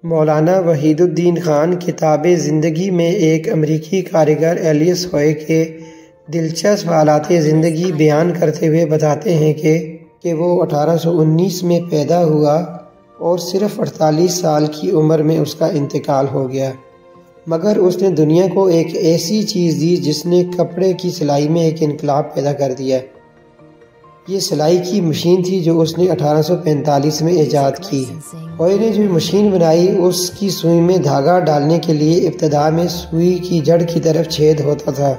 مولانا وحید الدین خان کتاب زندگی میں ایک امریکی کاریگر ایلیس ہوئے کے دلچسپ حالات زندگی بیان کرتے ہوئے بتاتے ہیں کہ وہ 1819 میں پیدا ہوا اور صرف 48 سال کی عمر میں اس کا انتقال ہو گیا، مگر اس نے دنیا کو ایک ایسی چیز دی جس نے کپڑے کی سلائی میں ایک انقلاب پیدا کر دیا۔ یہ سلائی کی مشین تھی جو اس نے 1845 میں ایجاد کی۔ ہوئے نے جو مشین بنائی اس کی سوئی میں دھاگا ڈالنے کے لیے ابتدا میں سوئی کی جڑ کی طرف چھید ہوتا تھا،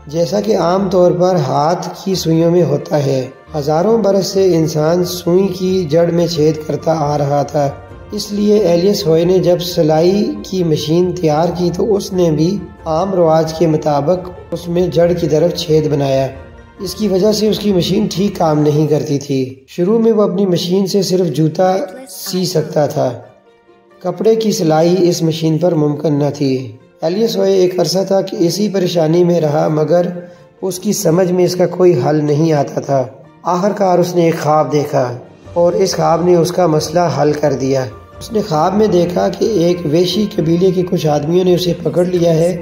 جیسا کہ عام طور پر ہاتھ کی سوئیوں میں ہوتا ہے۔ ہزاروں برس سے انسان سوئی کی جڑ میں چھید کرتا آ رہا تھا، اس لیے ایلیس ہوئے نے جب سلائی کی مشین تیار کی تو اس نے بھی عام رواج کے مطابق اس میں جڑ کی طرف چھید بنایا۔ اس کی وجہ سے اس کی مشین ٹھیک کام نہیں کرتی تھی۔ شروع میں وہ اپنی مشین سے صرف جوتا سی سکتا تھا، کپڑے کی سلائی اس مشین پر ممکن نہ تھی۔ ایلیس ہوئے ایک عرصہ تک اسی پریشانی میں رہا، مگر اس کی سمجھ میں اس کا کوئی حل نہیں آتا تھا۔ آخرکار اس نے ایک خواب دیکھا اور اس خواب نے اس کا مسئلہ حل کر دیا۔ اس نے خواب میں دیکھا کہ ایک ویشی قبیلے کے کچھ آدمیوں نے اسے پکڑ لیا ہے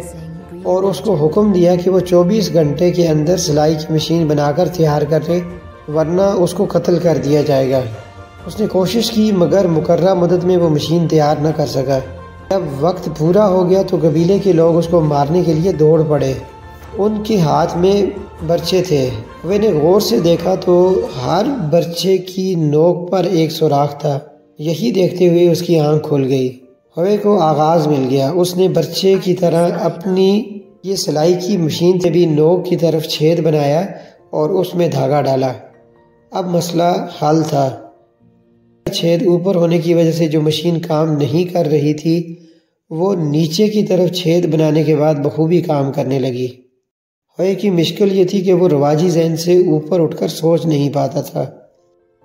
اور اس کو حکم دیا کہ وہ 24 گھنٹے کے اندر سلائی کی مشین بنا کر تیار کرے، ورنہ اس کو قتل کر دیا جائے گا۔ اس نے کوشش کی مگر مقررہ مدت میں وہ مشین تیار نہ کر سکا۔ جب وقت پورا ہو گیا تو قبیلے کے لوگ اس کو مارنے کے لیے دوڑ پڑے۔ ان کے ہاتھ میں برچے تھے۔ وہ نے غور سے دیکھا تو ہر برچے کی نوک پر ایک سوراخ تھا۔ یہی دیکھتے ہوئے اس کی آنکھ کھل گئی۔ ہوئے کو آغاز مل گیا۔ اس نے برچے کی طرح اپنی یہ سلائی کی مشین سے بھی نوک کی طرف چھید بنایا اور اس میں دھاگا ڈالا۔ اب مسئلہ حل تھا۔ چھید اوپر ہونے کی وجہ سے جو مشین کام نہیں کر رہی تھی وہ نیچے کی طرف چھید بنانے کے بعد بخوبی کام کرنے لگی۔ ہوئے کی مشکل یہ تھی کہ وہ رواجی ذہن سے اوپر اٹھ کر سوچ نہیں پاتا تھا۔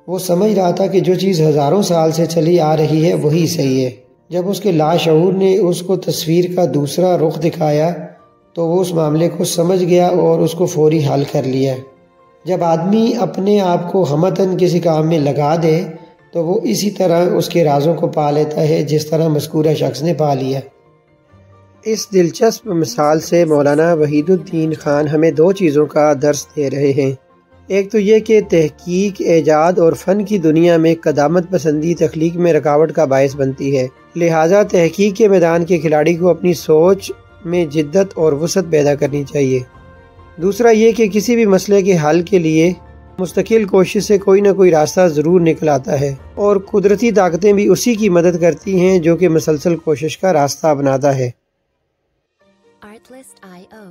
وہ سمجھ رہا تھا کہ جو چیز ہزاروں سال سے چلی آ رہی ہے وہی صحیح ہے۔ جب اس کے لاشعور نے اس کو تصویر کا دوسرا رخ دکھایا تو وہ اس معاملے کو سمجھ گیا اور اس کو فوری حل کر لیا۔ جب آدمی اپنے آپ کو ہمتاً کسی کام میں لگا دے تو وہ اسی طرح اس کے رازوں کو پا لیتا ہے جس طرح مذکورہ شخص نے پا لیا۔ اس دلچسپ مثال سے مولانا وحید الدین خان ہمیں دو چیزوں کا درس دے رہے ہیں۔ ایک تو یہ کہ تحقیق، ایجاد اور فن کی دنیا میں قدامت پسندی تخلیق میں رکاوٹ کا باعث بنتی ہے، لہٰذا تحقیق کے میدان کے کھلاڑی کو اپنی سوچ میں جدت اور وسعت پیدا کرنی چاہیے۔ دوسرا یہ کہ کسی بھی مسئلے کے حل کے لیے مستقل کوشش سے کوئی نہ کوئی راستہ ضرور نکل آتا ہے، اور قدرتی طاقتیں بھی اسی کی مدد کرتی ہیں جو کہ مسلسل کوشش کا راستہ بناتا ہے۔ Artlist.io